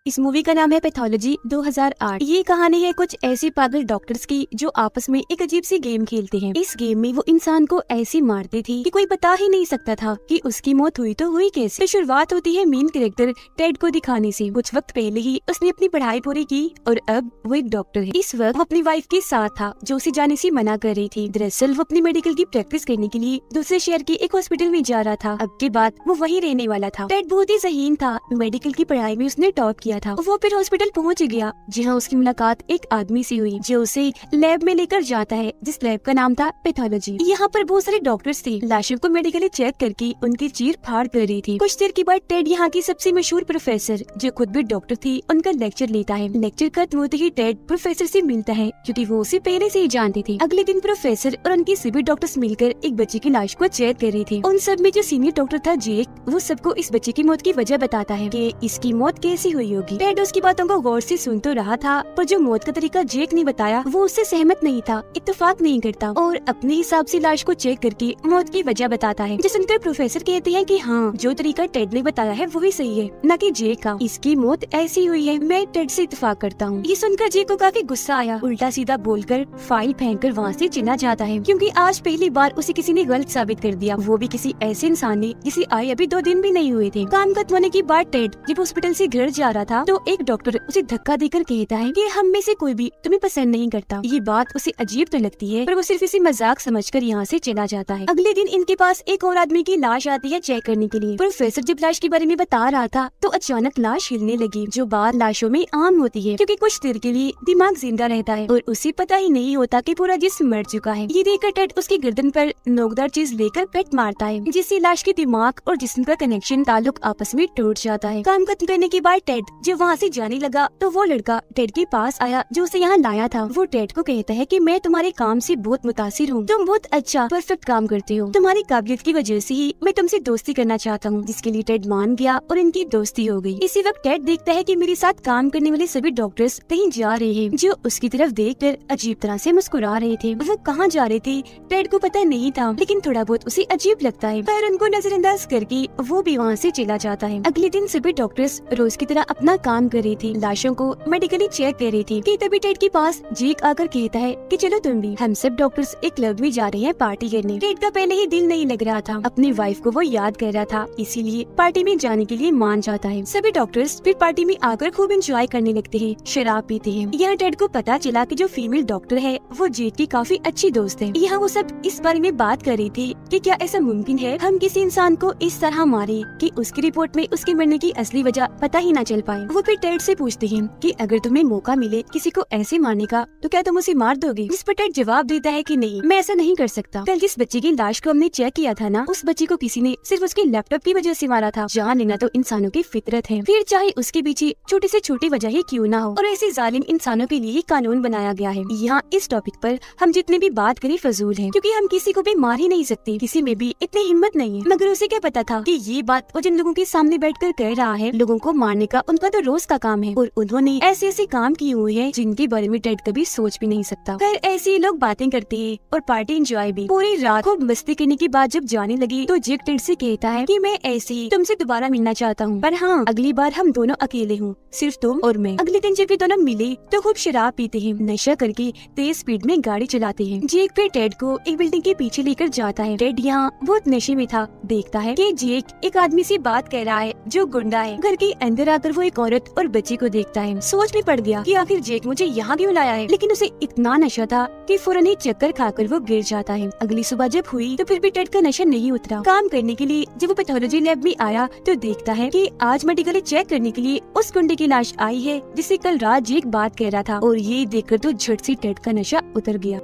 इस मूवी का नाम है पैथोलॉजी 2008। ये कहानी है कुछ ऐसे पागल डॉक्टर्स की जो आपस में एक अजीब सी गेम खेलते हैं। इस गेम में वो इंसान को ऐसी मारते थे कि कोई बता ही नहीं सकता था कि उसकी मौत हुई तो हुई कैसे। तो शुरुआत होती है मेन कैरेक्टर टेड को दिखाने से। कुछ वक्त पहले ही उसने अपनी पढ़ाई पूरी की और अब वो एक डॉक्टर है। इस वक्त वो अपनी वाइफ के साथ था जो उसे जाने से मना कर रही थी। दरअसल वो अपनी मेडिकल की प्रैक्टिस करने के लिए दूसरे शहर के एक हॉस्पिटल में जा रहा था। अब के बाद वो वहीं रहने वाला था। टेड बहुत ही ज़हीन था। मेडिकल की पढ़ाई में उसने टॉप किया था। वो फिर हॉस्पिटल पहुंच गया जहां उसकी मुलाकात एक आदमी से हुई जो उसे लैब में लेकर जाता है जिस लैब का नाम था पैथोलॉजी। यहाँ पर बहुत सारे डॉक्टर्स थे। लाशों को मेडिकली चेक करके उनकी चीर फाड़ कर रही थी। कुछ देर के बाद टेड यहाँ की सबसे मशहूर प्रोफेसर जो खुद भी डॉक्टर थी उनका लेक्चर लेता है। लेक्चर खत्म होते ही टेड प्रोफेसर से मिलता है क्योंकि वो उसे पहले से ही जानते थे। अगले दिन प्रोफेसर और उनके सभी डॉक्टर्स मिलकर एक बच्चे की लाश को चेक कर रही थी। उन सब में जो सीनियर डॉक्टर था जेक, वो सबको इस बच्चे की मौत की वजह बताता है कि इसकी मौत कैसी हुई होगी। टेड उसकी बातों को गौर से सुन तो रहा था पर जो मौत का तरीका जेक ने बताया वो उससे सहमत नहीं था, इत्तेफाक नहीं करता और अपने हिसाब से लाश को चेक करके मौत की वजह बताता है। जिस सुनकर प्रोफेसर कहते हैं कि हाँ जो तरीका टेड ने बताया है वही सही है, न कि जेक का। इसकी मौत ऐसी हुई है, मैं टेड से इत्तेफाक करता हूँ। ये सुनकर जेक को काफी गुस्सा आया। उल्टा सीधा बोलकर फाइल फेंककर वहाँ से चला जाता है क्योंकि आज पहली बार उसे किसी ने गलत साबित कर दिया, वो भी किसी ऐसे इंसान ने जिसे आए अभी 2 दिन भी नहीं हुए थे। काम खत्म होने के बाद टेड जब हॉस्पिटल से घर जा रहा था तो एक डॉक्टर उसे धक्का देकर कहता है कि हम में से कोई भी तुम्हें पसंद नहीं करता। ये बात उसे अजीब तो लगती है पर वो सिर्फ इसे मजाक समझकर यहाँ से चला जाता है। अगले दिन इनके पास एक और आदमी की लाश आती है चेक करने के लिए। प्रोफेसर जब लाश के बारे में बता रहा था तो अचानक लाश हिलने लगी, जो बात लाशों में आम होती है क्योंकि कुछ देर के लिए दिमाग जिंदा रहता है और उसे पता ही नहीं होता कि पूरा जिस्म मर चुका है। ये देखकर टेड उसकी गर्दन पर नोकदार चीज लेकर कट मारता है जिससे लाश के दिमाग और जिस्म का कनेक्शन ताल्लुक आपस में टूट जाता है। काम खत्म करने के बाद टेड जब वहाँ से जाने लगा तो वो लड़का टेड के पास आया जो उसे यहाँ लाया था। वो टेड को कहता है कि मैं तुम्हारे काम से बहुत मुतासिर हूँ, तुम बहुत अच्छा परफेक्ट काम करते हो, तुम्हारी काबिलियत की वजह से ही मैं तुमसे दोस्ती करना चाहता हूँ। जिसके लिए टेड मान गया और इनकी दोस्ती हो गई। इसी वक्त टेड देखता है कि मेरे साथ काम करने वाले सभी डॉक्टर्स कहीं जा रहे हैं जो उसकी तरफ देखकर अजीब तरह से मुस्कुरा रहे थे। वो कहाँ जा रहे थे टेड को पता नहीं था लेकिन थोड़ा बहुत उसे अजीब लगता है। पर उनको नजरअंदाज करके वो भी वहाँ से चला जाता है। अगले दिन सभी डॉक्टर्स रोज की तरह अपना काम कर रही थी, लाशों को मेडिकली चेक कर रही थी कि तभी टेड के पास जेक आकर कहता है कि चलो तुम भी, हम सब डॉक्टर्स एक क्लब में जा रहे हैं पार्टी करने। टेड का पहले ही दिल नहीं लग रहा था, अपनी वाइफ को वो याद कर रहा था, इसीलिए पार्टी में जाने के लिए मान जाता है। सभी डॉक्टर्स फिर पार्टी में आकर खूब एंजॉय करने लगते हैं, शराब पीते हैं। यहाँ टेड को पता चला कि जो फीमेल डॉक्टर है वो जेक की काफी अच्छी दोस्त है। यहाँ वो सब इस बारे में बात कर रही थी कि क्या ऐसा मुमकिन है हम किसी इंसान को इस तरह मारे कि उसकी रिपोर्ट में उसके मरने की असली वजह पता ही ना चल पाए। वो फिर टेड से पूछते हैं कि अगर तुम्हें मौका मिले किसी को ऐसे मारने का तो क्या तुम उसे मार दोगे। जिस पर टेड जवाब देता है कि नहीं, मैं ऐसा नहीं कर सकता। कल जिस बच्चे की लाश को हमने चेक किया था ना, उस बच्चे को किसी ने सिर्फ उसके लैपटॉप की वजह से मारा था। जान लेना तो इंसानों की फितरत है, फिर चाहे उसके पीछे छोटी से छोटी वजह ही क्यों ना हो। और ऐसे जालिम इंसानों के लिए ही कानून बनाया गया है। यहाँ इस टॉपिक पर हम जितने भी बात करें फजूल है क्योंकि हम किसी को भी मार ही नहीं सकते, किसी में भी इतनी हिम्मत नहीं है। मगर उसे क्या पता था कि ये बात वो जिन लोगों के सामने बैठकर कह रहा है, लोगों को मारने का उनका तो रोज का काम है और उन्होंने ऐसे ऐसे काम किए हुए हैं जिनके बारे में टेड कभी सोच भी नहीं सकता। फिर ऐसे ही लोग बातें करते हैं और पार्टी एंजॉय भी। पूरी रात खूब मस्ती करने के बाद जब जाने लगी तो जेक टेड से कहता है कि मैं ऐसे ही तुमसे दोबारा मिलना चाहता हूँ, पर हाँ अगली बार हम दोनों अकेले हूँ, सिर्फ तुम और मैं। अगले दिन जब ये दोनों मिले तो खूब शराब पीते हैं, नशा करके तेज स्पीड में गाड़ी चलाते हैं। जेक फिर टेड को एक बिल्डिंग के पीछे लेकर जाता है। टेड यहाँ बहुत नशे में था, देखता है कि जेक एक आदमी से बात कर रहा है जो गुंडा है। घर के अंदर आकर वो एक औरत और बच्चे को देखता है। सोच में पड़ गया कि आखिर जेक मुझे यहाँ क्यों लाया है, लेकिन उसे इतना नशा था कि फौरन ही चक्कर खाकर वो गिर जाता है। अगली सुबह जब हुई तो फिर भी टेड का नशा नहीं उतरा। काम करने के लिए जब वो पैथोलॉजी लैब में आया तो देखता है कि आज मेडिकली चेक करने के लिए उस गुंडे की लाश आई है जिससे कल रात जेक बात कर रहा था। और ये देखकर तो झट से टेड का नशा उतर गया।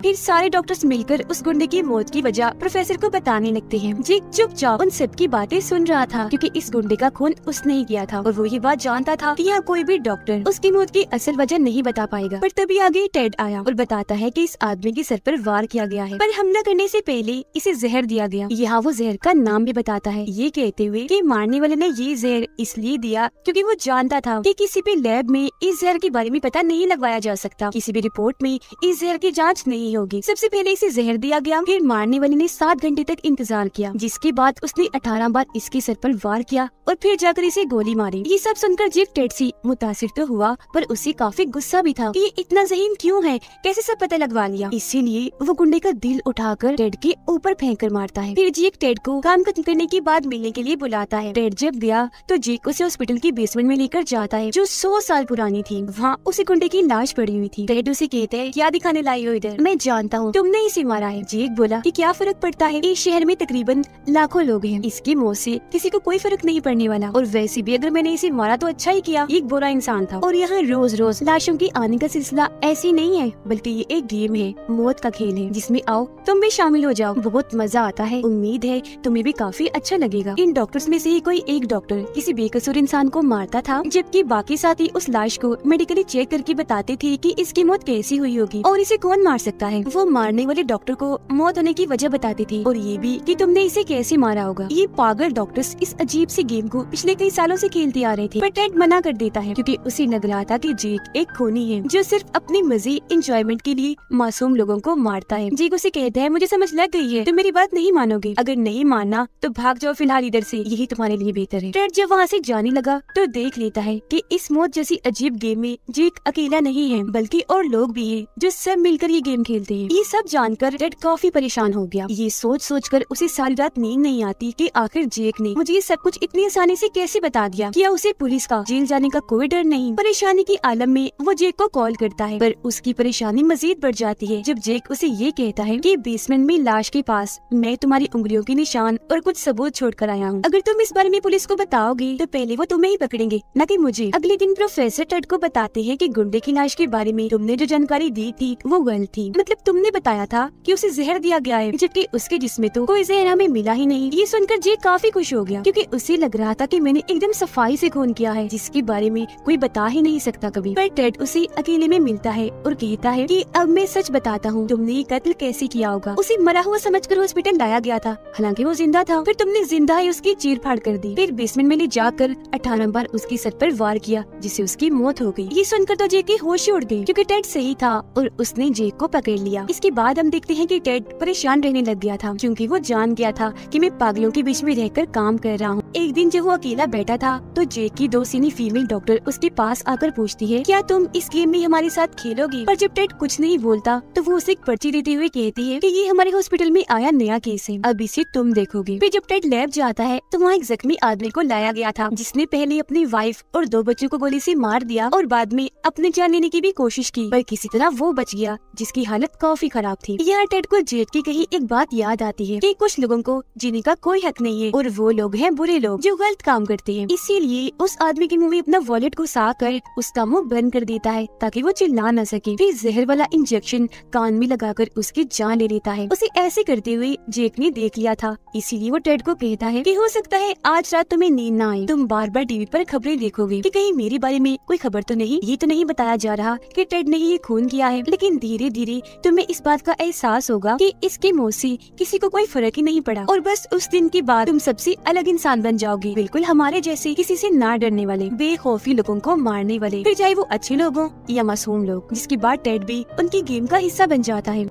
फिर सारे डॉक्टर्स मिलकर उस गुंडे की मौत की वजह प्रोफेसर को बताने लगते हैं। जेक चुपचाप उन सब की बातें सुन रहा था क्योंकि इस गुंडे का खून उसने ही किया था और वो ये बात जानता था कि यहाँ कोई भी डॉक्टर उसकी मौत की असल वजह नहीं बता पाएगा। पर तभी आगे टेड आया और बताता है कि इस आदमी के सर पर वार किया गया है, पर हमला करने से पहले इसे जहर दिया गया। यहाँ वो जहर का नाम भी बताता है, ये कहते हुए कि मारने वाले ने ये जहर इसलिए दिया क्योंकि वो जानता था कि किसी भी लैब में इस जहर के बारे में पता नहीं लगवाया जा सकता, किसी भी रिपोर्ट में इस जहर की जाँच नहीं नहीं होगी। सबसे पहले इसे जहर दिया गया, फिर मारने वाले ने 7 घंटे तक इंतजार किया, जिसके बाद उसने 18 बार इसके सर पर वार किया और फिर जाकर इसे गोली मारी। ये सब सुनकर जेक टेड से मुतासिर तो हुआ, पर उसे काफी गुस्सा भी था कि ये इतना ज़हीन क्यों है, कैसे सब पता लगवा लिया। इसीलिए वो गुंडे का दिल उठाकर टेड के ऊपर फेंक कर मारता है। फिर जेक टेड को काम खत्म करने के बाद मिलने के लिए बुलाता है। टेड जब गया तो जेक उसे हॉस्पिटल की बेसमेंट में लेकर जाता है, जो 100 साल पुरानी थी। वहाँ उसी गुंडे की लाश पड़ी हुई थी। टेड उसे कहते हैं, क्या दिखाने लाई हो इधर? मैं जानता हूँ तुमने इसे मारा है। जेक बोला कि क्या फर्क पड़ता है, इस शहर में तकरीबन लाखों लोग हैं, इसकी मौत से किसी को कोई फर्क नहीं पड़ने वाला। और वैसे भी अगर मैंने इसे मारा तो अच्छा ही किया, एक बुरा इंसान था। और यहाँ रोज रोज लाशों के आने का सिलसिला ऐसी नहीं है, बल्कि ये एक गेम है, मौत का खेल है, जिसमें आओ तुम भी शामिल हो जाओ, बहुत मजा आता है। उम्मीद है तुम्हें भी काफी अच्छा लगेगा। इन डॉक्टर्स में से ही कोई एक डॉक्टर किसी बेकसूर इंसान को मारता था, जबकि बाकी साथी उस लाश को मेडिकली चेक करके बताते थे कि इसकी मौत कैसी हुई होगी और इसे कौन मार सकता है। वो मारने वाले डॉक्टर को मौत होने की वजह बताते थे और ये भी कि तुमने इसे कैसे मारा होगा। ये पागल डॉक्टर्स इस अजीब सी गेम को पिछले कई सालों से खेलते आ रहे थे, पर टेड मना कर देता है क्योंकि उसे लग रहा था कि जेक एक खूनी है जो सिर्फ अपनी मजे एंजॉयमेंट के लिए मासूम लोगों को मारता है। जेक उसे कहता है, मुझे समझ लग गई है, तुम मेरी बात नहीं मानोगे, अगर नहीं मानना तो भाग जाओ फिलहाल इधर से, यही तुम्हारे लिए बेहतर है। टेड जब वहाँ से जाने लगा तो देख लेता है कि इस मौत जैसी अजीब गेम में जेक अकेला नहीं है, बल्कि और लोग भी हैं जो सब मिलकर ये गेम खेलते हैं। ये सब जानकर टेड काफी परेशान हो गया। ये सोच कर उसे सारी रात नींद नहीं आती कि आखिर जेक ने मुझे ये सब कुछ इतनी आसानी से कैसे बता दिया। क्या उसे पुलिस का जेल जाने का कोई डर नहीं? परेशानी की आलम में वो जेक को कॉल करता है, पर उसकी परेशानी मजीद बढ़ जाती है जब जेक उसे ये कहता है कि बेसमेंट में लाश के पास मैं तुम्हारी उंगलियों के निशान और कुछ सबूत छोड़ कर आया हूँ। अगर तुम इस बारे में पुलिस को बताओगे तो पहले वो तुम्हें ही पकड़ेंगे, न कि मुझे। अगले दिन प्रोफेसर टेड को बताते हैं कि गुंडे की लाश के बारे में तुमने जो जानकारी दी थी वो गलत थी। मतलब तुमने बताया था कि उसे जहर दिया गया है, जबकि उसके जिस्म में तो कोई जहर हमें मिला ही नहीं। ये सुनकर जेक काफी खुश हो गया क्योंकि उसे लग रहा था कि मैंने एकदम सफाई से खून किया है, जिसके बारे में कोई बता ही नहीं सकता कभी। पर टेड उसे अकेले में मिलता है और कहता है कि अब मैं सच बताता हूँ, तुमने ये कत्ल कैसे किया होगा। उसे मरा हुआ समझकर हॉस्पिटल लाया गया था, हालांकि वो जिंदा था। फिर तुमने जिंदा ही उसकी चीर फाड़ कर दी, फिर बेसमेंट में ले जाकर 18 बार उसके सर पर वार किया, जिससे उसकी मौत हो गई। ये सुनकर तो जेक की होश उड़ गई क्योंकि टेड सही था और उसने जेक को पकड़ लिया। इसके बाद हम देखते हैं कि टेड परेशान रहने लग गया था क्योंकि वो जान गया था कि मैं पागलों के बीच में रहकर काम कर रहा हूँ। एक दिन जब वो अकेला बैठा था तो जेक की दो सीनी फीमेल डॉक्टर उसके पास आकर पूछती है, क्या तुम इस गेम में हमारे साथ खेलोगी? पर जब टेड कुछ नहीं बोलता तो वो उसे एक पर्ची देते हुए कहती है कि ये हमारे हॉस्पिटल में आया नया केस है, अब इसे तुम देखोगे। फिर जब टेड लैब जाता है तो वहाँ एक जख्मी आदमी को लाया गया था जिसने पहले अपनी वाइफ और 2 बच्चों को गोली से मार दिया और बाद में अपने जान लेने की भी कोशिश की, पर किसी तरह वो बच गया, जिसकी हालत काफी खराब थी। यहाँ टेड को जेक की कही एक बात याद आती है कि कुछ लोगों को जीने का कोई हक नहीं है और वो लोग हैं बुरे लोग जो गलत काम करते हैं। इसीलिए उस आदमी के मुंह में अपना वॉलेट घुसा कर उसका मुंह बंद कर देता है ताकि वो चिल्ला न सके। फिर जहर वाला इंजेक्शन कान में लगाकर उसकी जान ले लेता है। उसे ऐसे करते हुए जेक ने देख लिया था, इसीलिए वो टेड को कहता है कि हो सकता है आज रात तुम्हें नींद न आए, तुम बार बार टीवी पर खबरें देखोगे कि कहीं मेरे बारे में कोई खबर तो नहीं। ये तो नहीं बताया जा रहा कि टेड ने ये खून किया है, लेकिन धीरे धीरे तुम्हें इस बात का एहसास होगा कि इसकी मौत से किसी को कोई फर्क ही नहीं पड़ा और बस उस दिन के बाद तुम सबसे अलग इंसान बन जाओगे, बिल्कुल हमारे जैसे, किसी से ना डरने वाले, बेखौफी लोगों को मारने वाले, फिर चाहे वो अच्छे लोग हों या मासूम लोग। जिसके बाद टेड भी उनकी गेम का हिस्सा बन जाता है।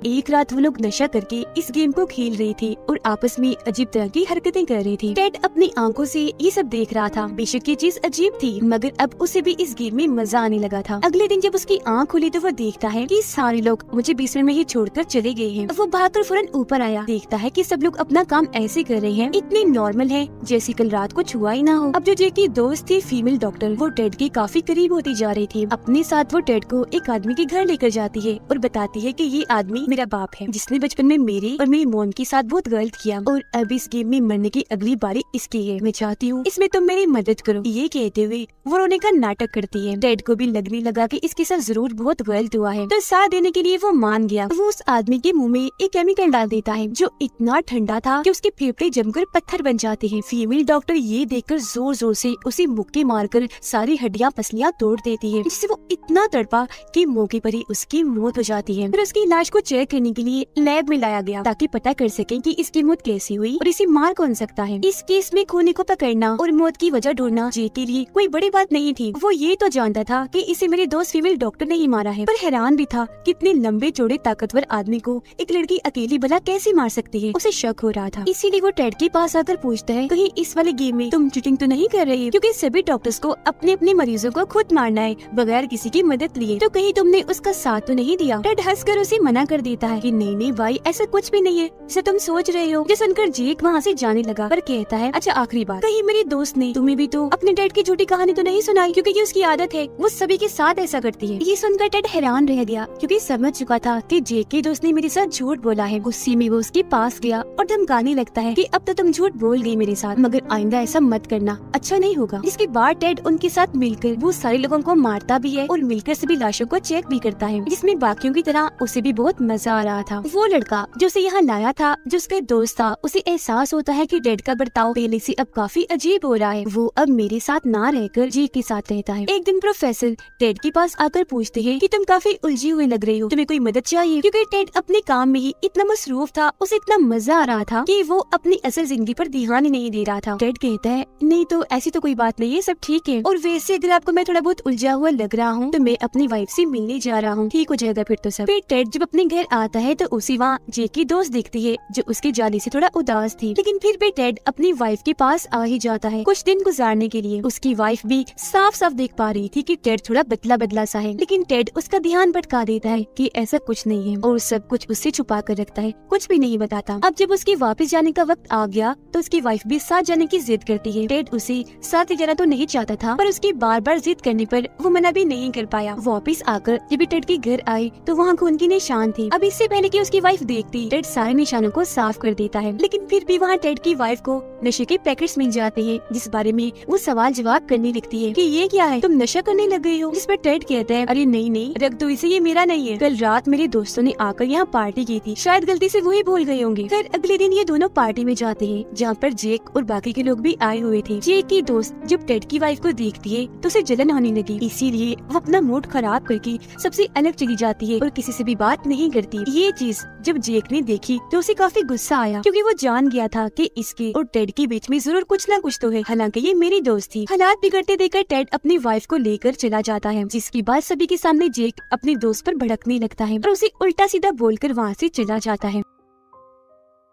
एक रात वो लोग नशा करके इस गेम को खेल रहे थे और आपस में अजीब तरह की हरकतें कर रहे थे। टेड अपनी आंखों से ये सब देख रहा था। बेशक ये चीज अजीब थी, मगर अब उसे भी इस गेम में मजा आने लगा था। अगले दिन जब उसकी आंख खुली तो वो देखता है कि सारे लोग मुझे बेसमेंट में ही छोड़कर चले गए हैं। वो भागकर फौरन ऊपर आया, देखता है कि सब लोग अपना काम ऐसे कर रहे हैं, इतनी नॉर्मल है जैसे कल रात को छुआ ही ना हो। अब जो जेक की दोस्त थी फीमेल डॉक्टर, वो टेड के काफी करीब होती जा रही थी। अपने साथ वो टेड को एक आदमी के घर लेकर जाती है और बताती है कि ये आदमी मेरा बाप है, जिसने बचपन में मेरे और मेरी मॉम के साथ बहुत गलत किया और अब इस गेम में मरने की अगली बारी इसकी है। मैं चाहती हूँ इसमें तुम मेरी मदद करो। ये कहते हुए वो रोने का नाटक करती है। टेड को भी लगने लगा कि इसके साथ जरूर बहुत गलत हुआ है, तो साथ देने के लिए वो मान गया। वो उस आदमी के मुंह में एक केमिकल डाल देता है जो इतना ठंडा था कि उसके फेफड़े जमकर पत्थर बन जाते हैं। फीमेल डॉक्टर ये देखकर जोर जोर से उसे मुक्के मारकर सारी हड्डियां पसलियां तोड़ देती है, जिससे वो इतना तड़पा कि मौके पर ही उसकी मौत हो जाती है। फिर उसकी लाश को चेक चेक करने के लिए लैब में लाया गया ताकि पता कर सके कि इसकी मौत कैसी हुई और इसे मार कौन सकता है। इस केस में खूनी को पकड़ना और मौत की वजह ढूंढना जेक के लिए कोई बड़ी बात नहीं थी। वो ये तो जानता था कि इसे मेरे दोस्त फीमेल डॉक्टर ने ही मारा है, पर हैरान भी था कितने लंबे चौड़े ताकतवर आदमी को एक लड़की अकेली भला कैसे मार सकती है। उसे शक हो रहा था, इसीलिए वो टेड के पास आकर पूछता है कहीं इस वाले गेम में तुम चीटिंग तो नहीं कर रही, क्योंकि सभी डॉक्टर्स को अपने अपने मरीजों को खुद मारना है बगैर किसी की मदद लिए, तो कहीं तुमने उसका साथ तो नहीं दिया। टेड हंसकर उसे मना कर देता है कि नहीं नहीं भाई, ऐसा कुछ भी नहीं है जैसे तुम सोच रहे हो। जो सुनकर जेक वहाँ से जाने लगा, पर कहता है अच्छा आखिरी बात, कहीं मेरे दोस्त ने तुम्हें भी तो अपने टेड की झूठी कहानी तो नहीं सुनाई, क्योंकि ये उसकी आदत है, वो सभी के साथ ऐसा करती है। ये सुनकर टेड हैरान रह गया क्योंकि समझ चुका था कि जेक के दोस्त ने मेरे साथ झूठ बोला है। गुस्से में वो उसके पास गया और धमकाने लगता है कि अब तो तुम झूठ बोल गई मेरे साथ, मगर आइंदा ऐसा मत करना, अच्छा नहीं होगा। इसके बाद टेड उनके साथ मिलकर वो सारे लोगों को मारता भी है और मिलकर सभी लाशों को चेक भी करता है, जिसमें बाकियों की तरह उसे भी बहुत मजा आ रहा था। वो लड़का जो उसे यहाँ लाया था, जो उसका दोस्त था, उसे एहसास होता है कि टेड का बर्ताव पहले से अब काफी अजीब हो रहा है। वो अब मेरे साथ ना रहकर जेक के साथ रहता है। एक दिन प्रोफेसर टेड के पास आकर पूछते हैं कि तुम काफी उलझी हुई लग रही हो, तुम्हें कोई मदद चाहिए, क्योंकि टेड अपने काम में ही इतना मसरूफ था, उसे इतना मजा आ रहा था कि वो अपनी असल जिंदगी पर ध्यान ही नहीं दे रहा था। टेड कहता है नहीं तो ऐसी तो कोई बात नहीं है, सब ठीक है, और वैसे अगर आपको मैं थोड़ा बहुत उलझा हुआ लग रहा हूँ तो मैं अपनी वाइफ से मिलने जा रहा हूँ, ठीक हो जाएगा फिर तो सब। फिर टेड जब अपने घर आता है तो उसी वहाँ जेक की दोस्त दिखती है जो उसके जाने से थोड़ा उदास थी, लेकिन फिर भी टेड अपनी वाइफ के पास आ ही जाता है कुछ दिन गुजारने के लिए। उसकी वाइफ भी साफ साफ देख पा रही थी कि टेड थोड़ा बदला बदला सा है, लेकिन टेड उसका ध्यान भटका देता है कि ऐसा कुछ नहीं है और सब कुछ उससे छुपा कर रखता है, कुछ भी नहीं बताता। अब जब उसके वापस जाने का वक्त आ गया तो उसकी वाइफ भी साथ जाने की जिद करती है। टेड उसे साथ ले जाना तो नहीं चाहता था, पर उसकी बार बार जिद करने पर वो मना भी नहीं कर पाया। वापस आकर जब टेड के घर आए तो वहाँ खून के निशान थे। अब इससे पहले कि उसकी वाइफ देखती, टेड सारे निशानों को साफ कर देता है, लेकिन फिर भी वहाँ टेड की वाइफ को नशे के पैकेट्स मिल जाते हैं, जिस बारे में वो सवाल जवाब करने लगती है कि ये क्या है, तुम नशा करने लग गई हो। जिस पर टेड कहता है अरे नहीं नहीं रख दो इसे, ये मेरा नहीं है, कल रात मेरे दोस्तों ने आकर यहाँ पार्टी की थी, शायद गलती से वही भूल गए होंगे। फिर अगले दिन ये दोनों पार्टी में जाते हैं जहाँ पर जेक और बाकी के लोग भी आए हुए थे। जेक की दोस्त जब टेड की वाइफ को देखती है तो उसे जलन होने लगी, इसीलिए वो अपना मूड खराब करके सबसे अलग चली जाती है और किसी से भी बात नहीं करती। ये चीज जब जेक ने देखी तो उसे काफी गुस्सा आया, क्योंकि वो जान गया था कि इसके और टेड के बीच में जरूर कुछ ना कुछ तो है, हालांकि ये मेरी दोस्त थी। हालात बिगड़ते देखकर टेड अपनी वाइफ को लेकर चला जाता है, जिसके बाद सभी के सामने जेक अपने दोस्त पर भड़कने लगता है और उसे उल्टा सीधा बोलकर वहाँ से चला जाता है।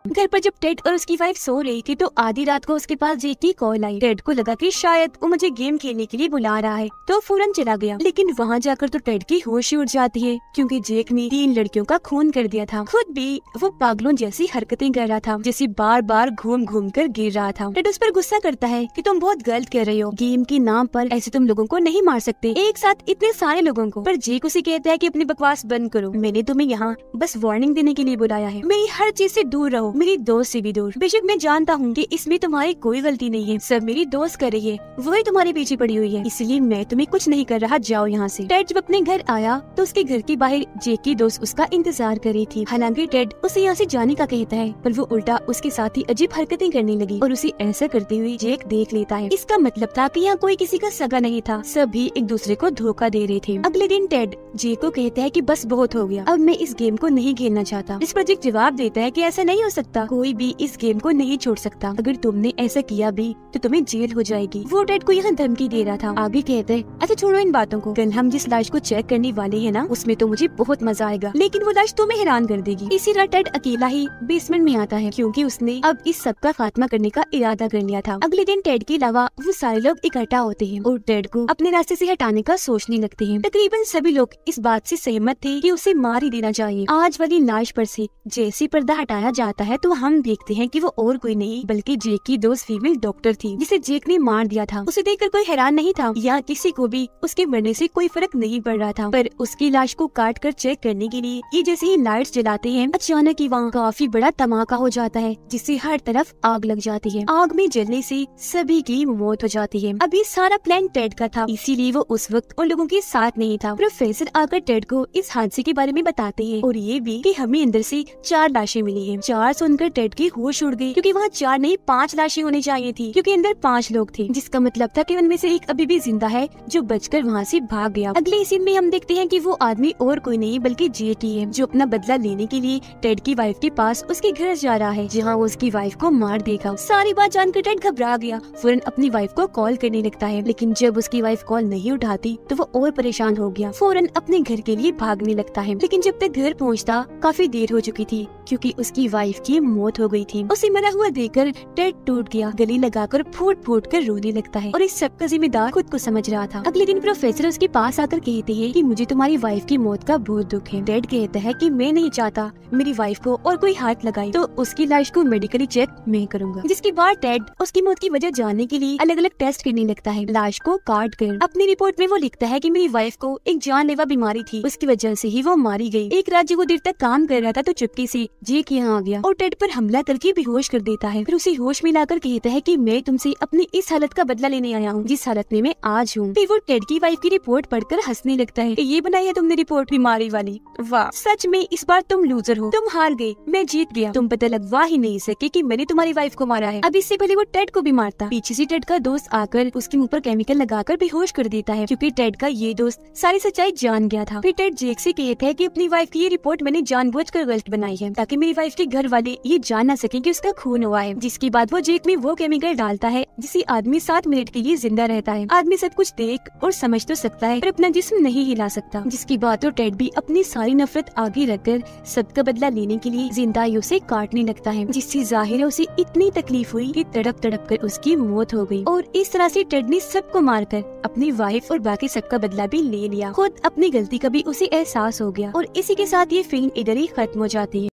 घर पर जब टेड और उसकी वाइफ सो रही थी तो आधी रात को उसके पास जेक की कॉल आई। टेड को लगा कि शायद वो मुझे गेम खेलने के लिए बुला रहा है, तो फौरन चला गया, लेकिन वहाँ जाकर तो टेड की होश ही उड़ जाती है, क्योंकि जेक ने 3 लड़कियों का खून कर दिया था। खुद भी वो पागलों जैसी हरकतें कर रहा था, जैसे बार बार घूम घूम कर गिर रहा था। टेड उस पर गुस्सा करता है कि तुम बहुत गलत कर रहे हो, गेम के नाम पर ऐसे तुम लोगों को नहीं मार सकते, एक साथ इतने सारे लोगों को। पर जेक उसे कहता है कि अपनी बकवास बंद करो, मैंने तुम्हें यहाँ बस वार्निंग देने के लिए बुलाया है, मेरी हर चीज से दूर रहो, मेरी दोस्त से भी दूर। बेशक मैं जानता हूँ कि इसमें तुम्हारी कोई गलती नहीं है, सब मेरी दोस्त कर रही है, वही तुम्हारे पीछे पड़ी हुई है, इसलिए मैं तुम्हें कुछ नहीं कर रहा, जाओ यहाँ से। टेड जब अपने घर आया तो उसके घर के बाहर जेक की दोस्त उसका इंतजार कर रही थी। हालांकि टेड उसे यहाँ से जाने का कहता है, पर वो उल्टा उसके साथ ही अजीब हरकतें करने लगी और उसे ऐसा करते हुए जेक देख लेता है। इसका मतलब था कि यहाँ कोई किसी का सगा नहीं था, सभी एक दूसरे को धोखा दे रहे थे। अगले दिन टेड जेक को कहता है कि बस बहुत हो गया, अब मैं इस गेम को नहीं खेलना चाहता। इस पर जेक जवाब देता है कि ऐसा नहीं हो सकता, कोई भी इस गेम को नहीं छोड़ सकता, अगर तुमने ऐसा किया भी तो तुम्हें जेल हो जाएगी। वो टेड को यहाँ धमकी दे रहा था। आगे कहते हैं अच्छा छोड़ो इन बातों को, कल हम जिस लाश को चेक करने वाले हैं ना, उसमें तो मुझे बहुत मजा आएगा, लेकिन वो लाश तुम्हें हैरान कर देगी। इसी रात टेड अकेला ही बेसमेंट में आता है, क्योंकि उसने अब इस सब का खात्मा करने का इरादा कर लिया था। अगले दिन टेड के अलावा वो सारे लोग इकट्ठा होते हैं और टेड को अपने रास्ते से हटाने का सोचने लगते हैं। तकरीबन सभी लोग इस बात से सहमत थे कि उसे मार ही देना चाहिए। आज वाली लाश पर से जैसे पर्दा हटाया जाता है तो हम देखते हैं कि वो और कोई नहीं बल्कि जेक की दोस्त फीमेल डॉक्टर थी, जिसे जेक ने मार दिया था। उसे देखकर कोई हैरान नहीं था, या किसी को भी उसके मरने से कोई फर्क नहीं पड़ रहा था। पर उसकी लाश को काट कर चेक करने के लिए ये जैसे ही लाइट्स जलाते हैं, अचानक ही वहाँ काफी बड़ा धमाका हो जाता है, जिससे हर तरफ आग लग जाती है। आग में जलने से सभी की मौत हो जाती है। अभी सारा प्लान टेड का था, इसीलिए वो उस वक्त उन लोगों के साथ नहीं था। प्रोफेसर आकर टेड को इस हादसे के बारे में बताते हैं और ये भी कि हमें अंदर से 4 लाशें मिली हैं। 4 सुनकर टेड की होश उड़ गई, क्योंकि वहाँ 4 नहीं 5 लाशें होनी चाहिए थी, क्योंकि अंदर 5 लोग थे, जिसका मतलब था कि उनमें से एक अभी भी जिंदा है जो बचकर वहाँ से भाग गया। अगले सीन में हम देखते हैं कि वो आदमी और कोई नहीं बल्कि जेटी है, जो अपना बदला लेने के लिए टेड की वाइफ के पास उसके घर जा रहा है, जहाँ वो उसकी वाइफ को मार देगा। सारी बात जानकर टेड घबरा गया, फौरन अपनी वाइफ को कॉल करने लगता है, लेकिन जब उसकी वाइफ कॉल नहीं उठाती तो वो और परेशान हो गया, फौरन अपने घर के लिए भागने लगता है। लेकिन जब तक घर पहुँचता काफी देर हो चुकी थी, क्योंकि उसकी वाइफ की मौत हो गई थी। उसे मरा हुआ देखकर टेड टूट गया, गले लगाकर फूट फूट कर रोने लगता है और इस सब का जिम्मेदार खुद को समझ रहा था। अगले दिन प्रोफेसर उसके पास आकर कहते हैं कि मुझे तुम्हारी वाइफ की मौत का बहुत दुख है। टेड कहता है कि मैं नहीं चाहता मेरी वाइफ को और कोई हाथ लगाए, तो उसकी लाश को मेडिकली चेक मैं करूंगा। जिसके बाद टेड उसकी मौत की वजह जानने के लिए अलग अलग टेस्ट करने लगता है। लाश को काट कर अपनी रिपोर्ट में वो लिखता है कि मेरी वाइफ को एक जानलेवा बीमारी थी, उसकी वजह से ही वो मारी गई। एक रात जब वो देर तक काम कर रहा था तो चुपके से जेक यहाँ आ गया और टेड पर हमला करके बेहोश कर देता है। फिर उसे होश में लाकर कहता है कि मैं तुमसे अपनी इस हालत का बदला लेने आया हूँ जिस हालत में मैं आज हूँ। फिर वो टेड की वाइफ की रिपोर्ट पढ़कर हंसने लगता है, ये बनाई है तुमने रिपोर्ट बीमारी वाली, वाह सच में इस बार तुम लूजर हो, तुम हार गए, मैं जीत गया, तुम पता लगवा ही नहीं सके कि मैंने तुम्हारी वाइफ को मारा है। अब इससे पहले वो टेड को भी मारता, पीछे से टेड का दोस्त आकर उसके मुंह पर केमिकल लगाकर बेहोश कर देता है, क्योंकि टेड का ये दोस्त सारी सच्चाई जान गया था। फिर टेड जेक से कहता है कि अपनी वाइफ की ये रिपोर्ट मैंने जानबूझकर गलत बनाई है ताकि मेरी वाइफ के घर वाले ये जान ना सके कि उसका खून हुआ है। जिसके बाद वो जेक में वो केमिकल डालता है जिससे आदमी 7 मिनट के लिए जिंदा रहता है। आदमी सब कुछ देख और समझ तो सकता है पर अपना जिस्म नहीं हिला सकता। जिसके बाद तो टेड भी अपनी सारी नफरत आगे रखकर सबका बदला लेने के लिए जिंदाइयों से काटने लगता है, जिससे जाहिर है उसे इतनी तकलीफ हुई कि तड़प तड़प कर उसकी मौत हो गई। और इस तरह से टेड ने सबको मारकर अपनी वाइफ और बाकी सबका बदला भी ले लिया। खुद अपनी गलती का भी उसे एहसास हो गया और इसी के साथ ये फिल्म इधर ही खत्म हो जाती है।